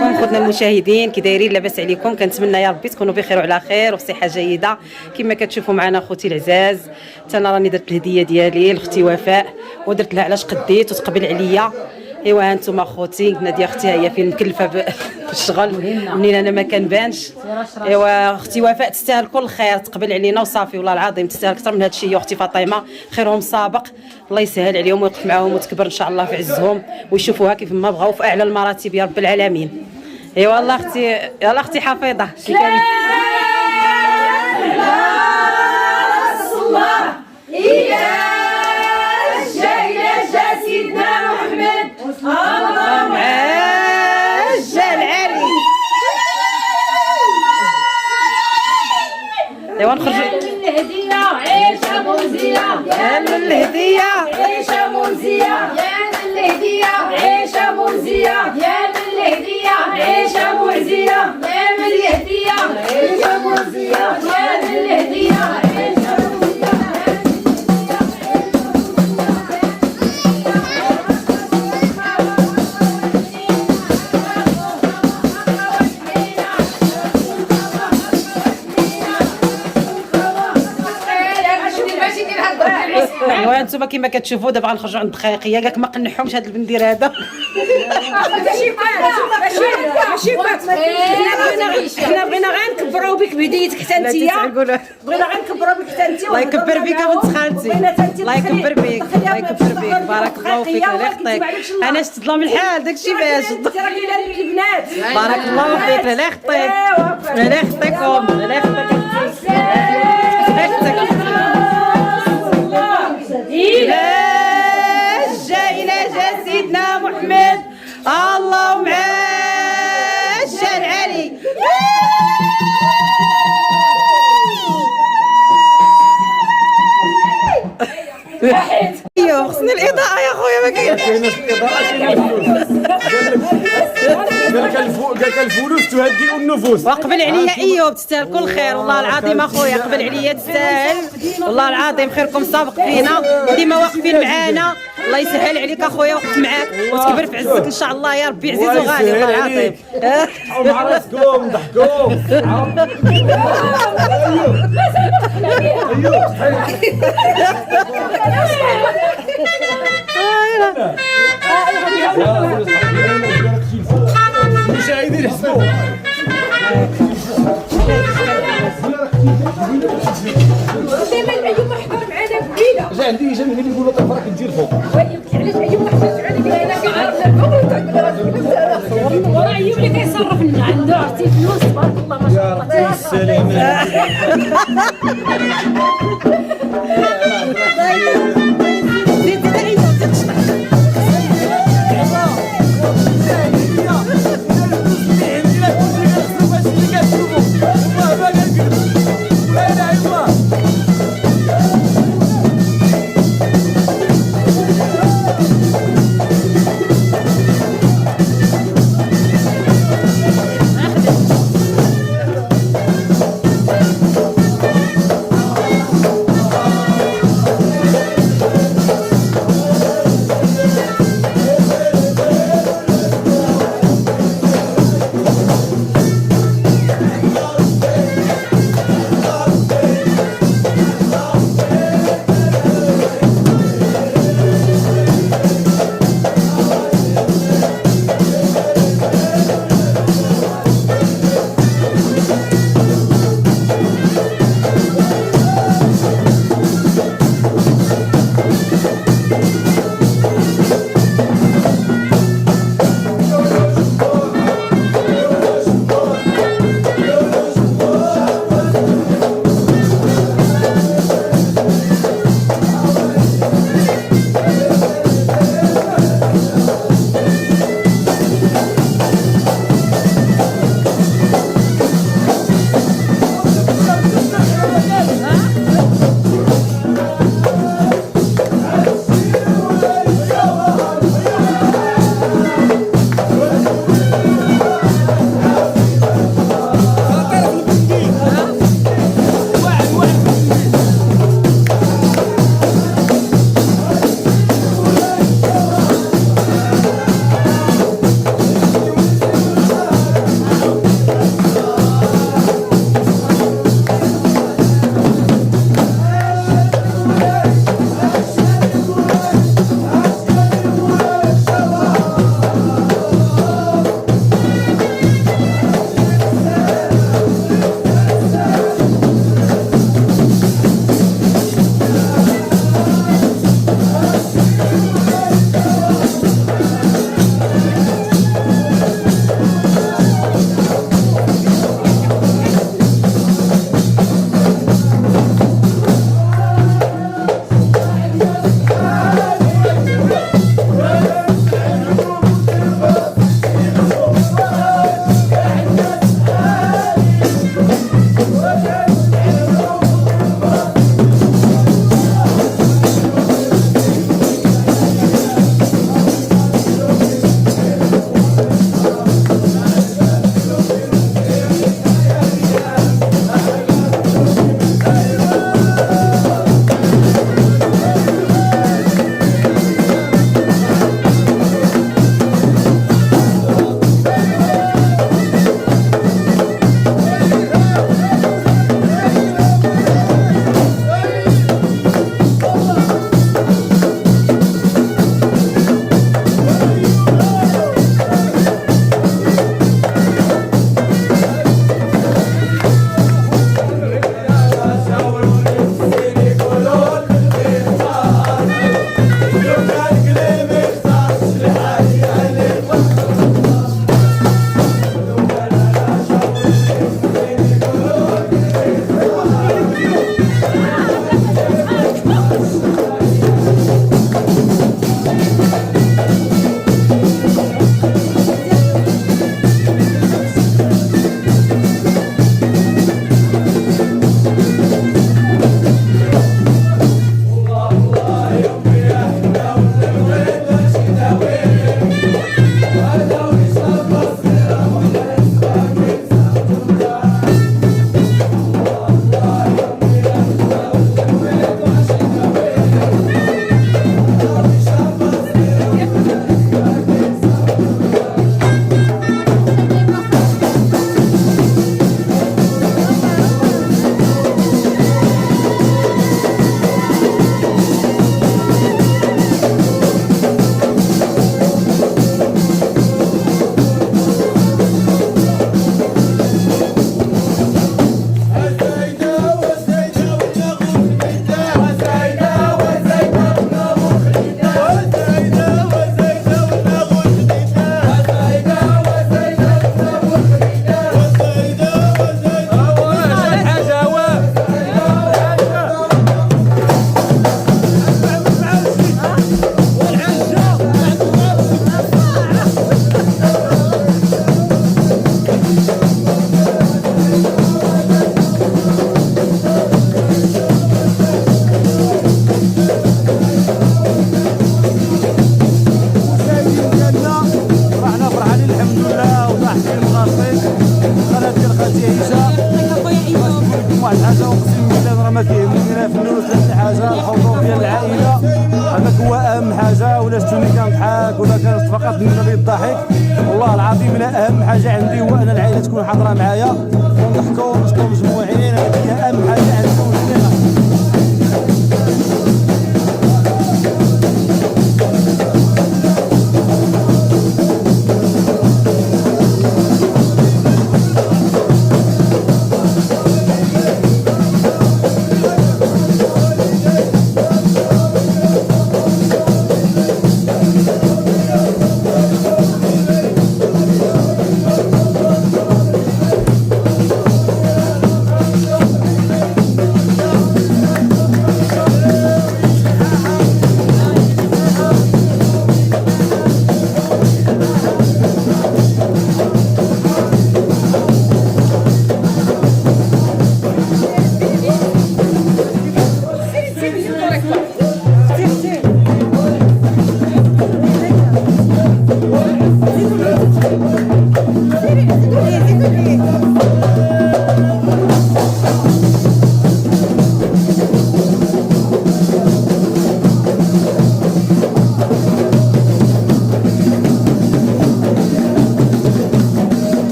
عليكم خوتنا المشاهدين، كي دايرين؟ لاباس عليكم؟ كنتمنى يا ربي تكونوا بخير وعلى خير وبصحه جيده. كما كتشوفوا معنا خوتي العزاز، انا راني درت الهديه ديالي لاختي وفاء ودرت لها علاش قديت وتقبل عليا. ايوا ها انتم اخوتي، ناديه اختي هي فين مكلفه بالشغل منين انا ما كنبانش. ايوا اختي وفاء تستاهل كل خير، تقبل علينا وصافي، والله العظيم تستاهل اكثر من هذا الشيء. يا اختي فاطمه خيرهم سابق، الله يسهل عليهم ويوقف معاهم وتكبر ان شاء الله في عزهم ويشوفوها كيف ما بغاو في اعلى المراتب يا رب العالمين. ايوا الله اختي، يلا اختي حفيظه ايوا نخرجوا من الهدية عيشة مرزية، يا من الهديه عيشة مرزية، يا من الهدية عيشة مرزية، يا من الهدية عيشة مرزية، يا من الهدية عيشة مرزية، يا من الهدية عيشة مرزية. ايوا انتم كما كتشوفوا دابا غنخرجوا عند الدقيقيه، كاع ما قنحهمش هذا البندير هذا. حنا بغينا غير نكبروا بك بديتك حتى انت، بغينا غير نكبروا بك حتى انت. الله يكبر بك يا بنت خالتي، الله يكبر بك، الله يكبر بك، بارك الله فيك، الله يخطيك. انا شفت ظلام الحال داكشي باش انت راه كاينه لك البنات. بارك الله فيك، الله يخطيك، الله يخطيكم، الله يخطيك. إلى جا سيدنا محمد، اللهم عاش العلي. ايوه خصني الاضاءه يا خويا، ما كاينش قالك الفلوس تهدئ النفوس. وقبل عليا ايوب، تستاهل كل خير والله العظيم اخويا، قبل عليا تستاهل والله العظيم، خيركم سابق فينا ديما واقفين معانا، الله يسهل عليك اخويا، وقف معاك وتكبر في عزك ان شاء الله يا ربي، عزيز وغالي والله العظيم. مع راسكم ضحكوا. مشاهدين حسنوا ديما العيوب محضر معنا كبيرة. جا عندي جا من اللي يقول لك راك دير فوق. علاش عيوب محضر معنا هنا كنعرف ورا عيوب اللي كيصرف لنا عنده عرفتي فلوس تبارك الله ما شاء الله. يا السلامة. الضحك. والله العظيم انا اهم حاجه عندي هو ان العائله تكون حاضره معايا ونضحكوا ونشطوا مجموعين. هذه هي اهم حاجه عندي.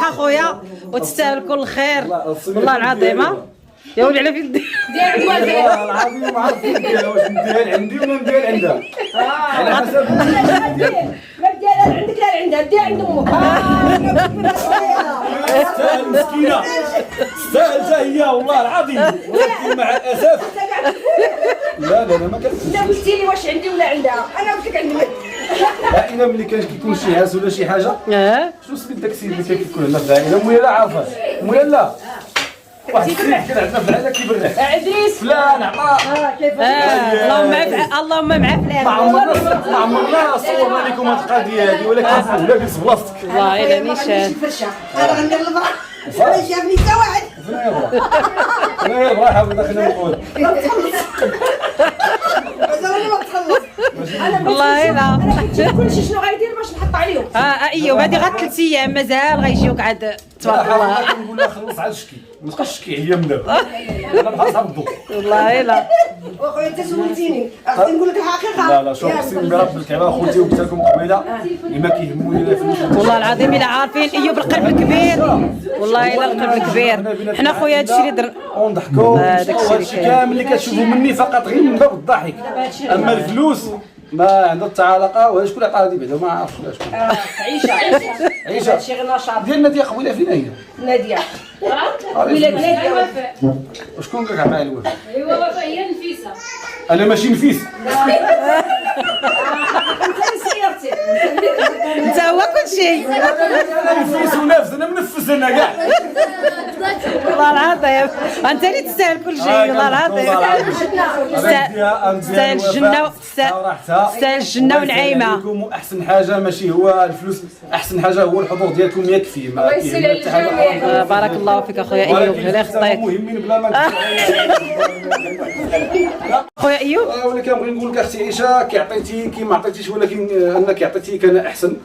اخويا وتستاهل كل خير والله العظيم. يا ولي على فين والله العظيم ما عرفت نديرها، واش نديرها عندي ولا نديرها عندها على حسب لا ديالها عندك لا عندها ديها عند امك. تستاهل مسكينه، تستاهل حتى هي والله العظيم، ولكن مع الاسف لا انا ما كنت. انت قلتي لي واش عندي ولا عندها، انا قلت لك عندي. العائله ملي كيكون شي عاس ولا شي حاجه شنو سميت داك السيد اللي كيكون هنا في العائله؟ مويا لا عارفه مويا لا واحد السيد كان عندنا في العائله كيبرنا عدريس فلان عطا اللهم مع فلان. ما عمرنا صورنا لكم هاد القضيه هذه، ولكن ولا جلس بلاصتك والله الا نيشان. انا غندير البرا ولا جابني حتى واحد. انا يبغى حاول دخلنا نقول مازال ما تخلص. والله الا انا قلت لك كلشي شنو غيدير باش نحط عليهم. ايوا هذه غير 3 ايام مازال غيجيوك عاد تبارك الله. نقول لها خلص على الشكي ما تبقاش تشكي هي من دابا انا بحال صاحب الضو والله الا واخويا انت سولتيني خصني نقول لك الحقيقه. لا شوف اقسم برب الكعبه اخوتي وقلت لكم قبيله اللي ما كيهموني لا فلوس. والله العظيم الا عارفين ايوب القلب الكبير، والله الا القلب الكبير. حنا خويا هادشي اللي درنا ونضحكوا هادشي كامل اللي كتشوفوا مني فقط غير من باب الضحك. اما الفلوس ما عندها حتى علاقه. وهذا شكون اللي عطاها هذه بعدا ما عرفتش شكون. عيشه هادشي غير نشاط ديال ناديه قبيله فين هي؟ ناديه ولاد ناديه وشكون قال لك معايا الوفاء؟ ايوا وفاء هي نفيسه. انا ماشي نفيس. انت اللي سيرتي انت هو كل شيء. انا نفيس ونافس انا منفس انا كاع. والله العظيم انت اللي تستاهل كل شيء. والله العظيم تستاهل الجنه تستاهل الجنه ونعيمه. احسن حاجه ماشي هو الفلوس، احسن حاجه هو الحضور ديالكم يكفي. ما كاين حتى حاجه. بارك الله فيك اخويا ايوب، غير خطيت مهمين بلا ما خويا ايوب. ولا كنبغي نقول لك اختي عيشه كي عطيتي كي ما عطيتيش، ولكن انك عطيتي كان احسن.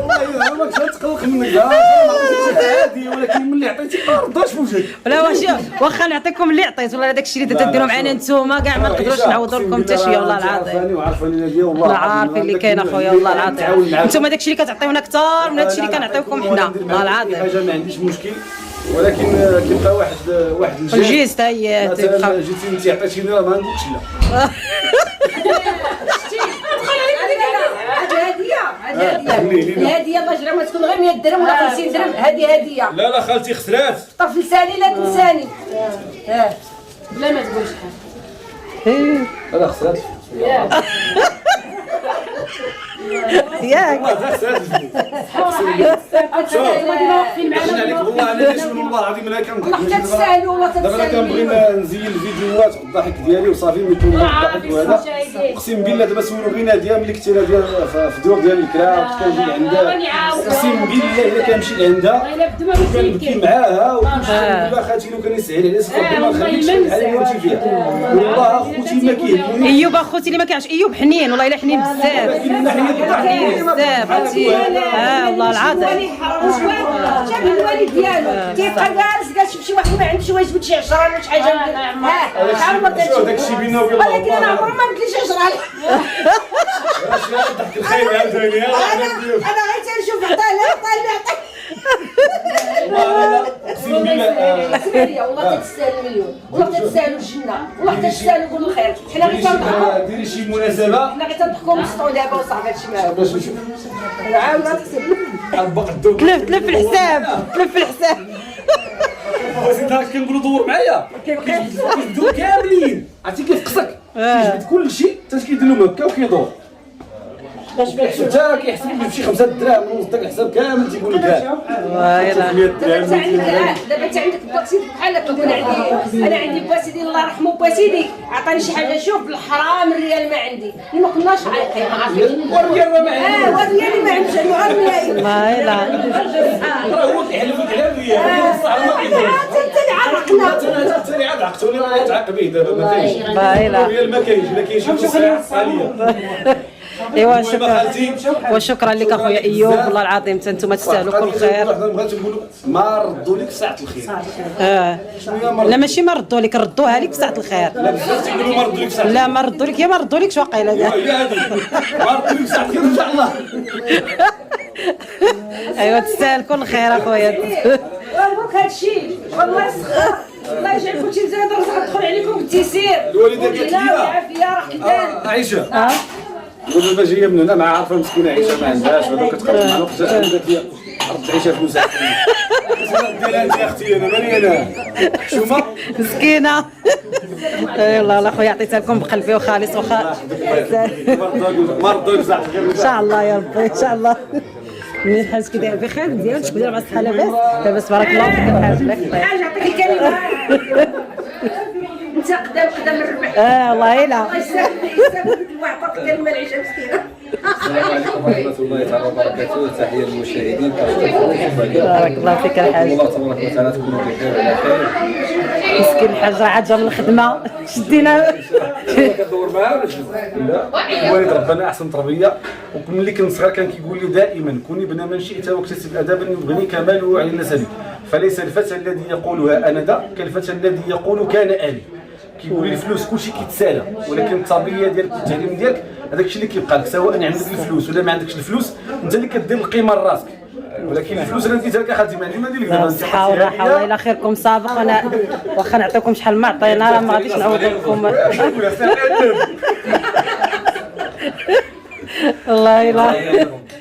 والله ما كنت نتقلق منك عادي، ولكن ملي عطيتي ما رداش في وجهك. لا واخا نعطيكم اللي عطيت، والله هذاك الشيء اللي تديروا معنا نتوما كاع ما نقدروش نعوضوا لكم حتى شي. والله العظيم وعارفاني ناديه والله عارفين اللي كاين اخويا. والله العظيم نتوما داك الشيء اللي كتعطيونا اكثر من هذا الشيء اللي كنعطيوكم حنا. والله العظيم حاجه ما عنديش مشكل، ولكن كيبقى واحد الجيز حتى هي مثلا جيتي انت عطيتيني راه ما نقولكش لا. هديه الله يجرى ما تكون غير 100 درهم ولا 50 درهم. هذه هديه. لا خالتي خسرات. طف لساني لا تنساني. بلا ما تقولش حاجه. لا خسرات. ياك عشان عليك والله انا ليش والله العظيم انا كنضحك. تستاهلوا والله دابا انا كنبغي نزين الفيديوهات والضحك ديالي وصافي ما يكون الضحك وهذا. اقسم بالله دابا سولوا غير ناديه ملي كنتي ناديه في الدور ديال الكرا كنت كنجي عندها. اقسم بالله الا كنمشي لعندها وكنبكي معاها وكنمشي نقول لها خالتي لو كان يسهل عليا ربي ما نخليكش الحال اللي كنتي فيها. والله اخوتي ما كيهمني. ايوب اخوتي اللي ما كانش ايوب حنين، والله الا حنين بزاف بزاف عرفتي. والله العظيم شاف الوالد ديالو تيبقى جالس قال شي واحد ما عندوش واش جبت شي 10 ولا شي حاجه. شحال ما درتش داك الشيء بيننا وبين الله. ولكن انا عمري ما قلت لي شي 10 ضحك الخير عاوتاني. انا غير تنشوف عطاه والله اقسم بالله اسمع لي والله تستاهل مليون، والله تستاهلوا الجنه، والله تستاهلوا كل الخير. حنا غير تنضحكوا، ديري شي مناسبه. حنا غير تنضحكوا ونسطوا دابا وصاحبي هادشي معاهم. باش نشوف عاود ما تحسب تلف الحساب تلف الحساب. انت كنقولوا دور معايا كيبداو كاملين. عرفتي كيف قصك كيجبد كل شيء حتى كيدير لهم هكا وكيدور باش كيحسب حتى كيحسب بشي 5 دراهم ونص. داك الحساب كامل تيقول لك دابا انت عندك بواسيدي بحال هكا. انا عندي بواسيدي الله يرحمه بواسيدي عطاني شي حاجه. شوف بالحرام الريال ما عندي ما كناش عايقين ما عارفين والريال ما عندي. والريال ما عندش غير الملايين. والله الا راه هو كيحلف لك على الريال بصح ما كيديرش. انت اللي عرقنا. انت اللي عاد عقتوني راه تعاق به دابا ما كاينش. والله الا الريال ما كاينش لا كاين شي فلوس حاليا. ايوا وشكرا لك اخويا ايوب. والله العظيم حتى نتوما تستاهلوا كل خير. حنا بغيت نقولوا ما ردوا لك ساعه الخير. لا ماشي ما ردوا لك، ردوها لك في ساعه الخير. لا بزاف تيقولوا ما ردوا لك ساعه. لا ما ردوا لك، يا ما ردوا لكش واقيلا كاع. هي هذه ما ردوا لك ساعه الخير ان شاء الله. ايوا تستاهل كل خير اخويا. ربك هادشي والله يسخر. الله يجعلكم تزاد رزق تدخل عليكم بالتيسير. الوالده قالت لي بالعافيه راه كدار. عيشه دابا جايه من هنا مع عارفه مسكينه عيشه ما عندهاش هذا كتقرب مع الوقت. قالت لي رد عيشه فلوس ديرها انت يا اختي انا ماني انا حشومه مسكينه. والله اخويا عطيتها لكم بقلبي وخالص وخا ما ردوا لك ساعه الخير ان شاء الله يا ربي ان شاء الله. منين الحاج كي داير بخير مزيان شكون داير مع الصحه لاباس تبارك الله فيك الحاج. الله حاجه عطيك كلمه انت قدام الربح. والله الا الله يسامحك وعطاك كلمه العيشه مسكينه. السلام عليكم ورحمة الله تعالى وبركاته. تحية للمشاهدين. بارك الله فيك الحاج. الله تبارك وتعالى تكونوا بخير وعلى خير. مسكين الحاج راه عاد جا من الخدمه شدينا. كدور معاه ولا شنو؟ لا والد ربنا احسن تربيه. وملي كنت صغير كان كيقول لي دائما كوني بنا من شئت واكتسب ادبا يبغني كمال على النسب. فليس الفتى الذي يقولها انا ذا كالفتى الذي يقول كان اني. كيقول الفلوس كلشي كيتسالى، ولكن التربيه ديالك والتعليم ديالك هذاك الشيء اللي كيبقى لك، سواء عندك الفلوس ولا ما عندكش الفلوس، انت اللي كدير القيمه لراسك. ولكن الفلوس انا ديتها لك اخاتي، ما عندي ما ندير لك دابا. الصحة والراحة، والله إلا خيركم سابق. أنا واخا نعطيكم شحال ما عطينا راه ما غاديش نعوض لكم. والله إلا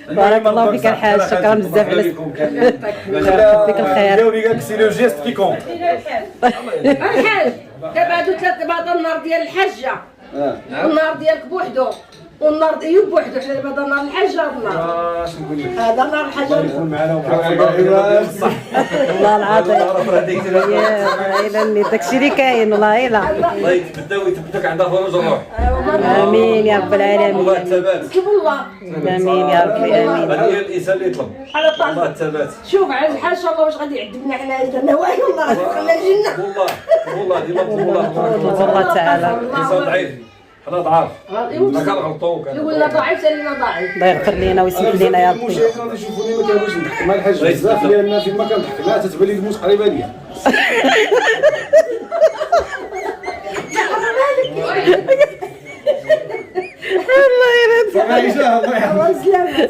بارك الله فيك الحاج، شكرا بزاف على يعطيك الخير. داوري قالك سي لو جيست كي كون. الحاج دابا هادو هذا النهار ديال الحجه، والنهار ديالك بوحدو، والنهار ايوب بوحدو. حنا دابا نهار الحجه، هذا نهار الحجه. والله العظيم الا داكشي اللي كاين. والله الا الله يتبداك عندها فروج الروح. امين يا رب العالمين. الله الثبات. كيف الله امين يا ربي امين. هذا هي الانسان اللي يطلب الله الثبات. شوف على الحال ان شاء الله واش غادي يعذبنا حنا عندنا واعي والله غادي يدخلنا الجنه. والله ديما الله والله تعالى الانسان ضعيف، حنا ضعاف ما كنغلطوا. قلنا ضعيف سالينا ضعيف. الله يغفر لينا ويسمح لينا يا ربي. المشاهدين غادي يشوفوني ما كنبغيش نضحك مع الحاج بزاف، لان فيما كنضحك معاه تتبان لي الموت قريبه ليا.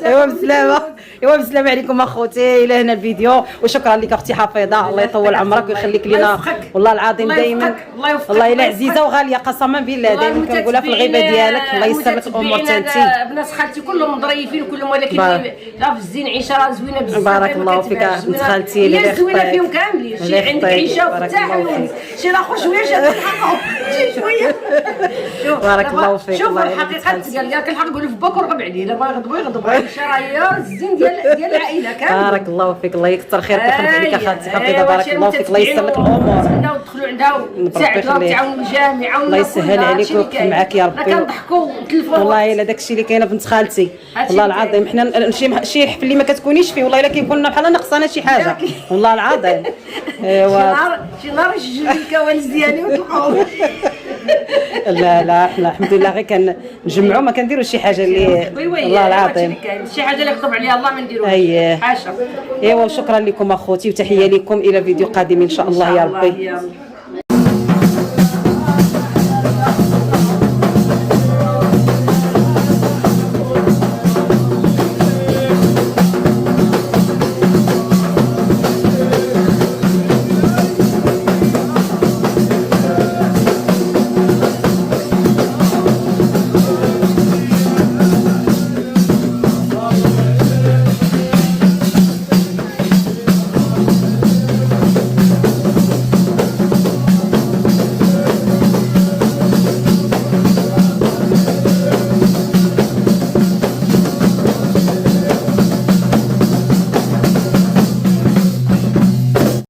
ايوا بالسلامه، ايوا بالسلامه عليكم اخوتي. الى هنا الفيديو، وشكرا لك اختي حفيظه، الله يطول عمرك ويخليك لينا. والله العظيم دائما والله الا عزيزه وغاليه قسما بالله، دائما كنقولها في الغيبه ديالك. الله يسر لك الامور تانتي. بنات خالتي كلهم ظريفين وكلهم، ولكن لا في الزين عيشه راه زوينه بزاف. بارك الله فيك بنت خالتي اللي هي زوينه فيهم كاملين. شي عندك عيشه وفتاح ويونس، شي الاخر شويه جات الحق شي شويه. بارك الله فيك. شوف الحقيقه قال لك الحق نقول في باك ورغب عليه، الا بغا يغضبوا يغضبوا. عيشه راه هي الزين ديال العائله كامله. بارك الله فيك، الله يكثر خيرك ويخليك عليك اخاتي حفيظه. بارك الله فيك، الله يسر لك الامور. نتمناو ندخلوا عندها ونساعدوها وتعاونوا الجامعه الله يسهل عليك ويوفق معاك يا ربي. كنضحكوا ونتلفوا. والله الا داكشي اللي كاينه بنت خالتي، والله العظيم حنا شي حفل اللي ما كتكونيش فيه والله الا كيكون لنا بحال ناقصانا شي حاجه. والله العظيم ايوا شي نهار يسجل الكواليس ديالي وتلقاو. لا حنا الحمد لله غير كنجمعوا، ما كنديروش شي حاجه اللي والله العظيم شي حاجه اللي كتب عليها الله ما نديروهاش. اييه حاشا. ايوا شكرا لكم اخوتي، وتحيه لكم الى فيديو قادم ان شاء الله يا ربي.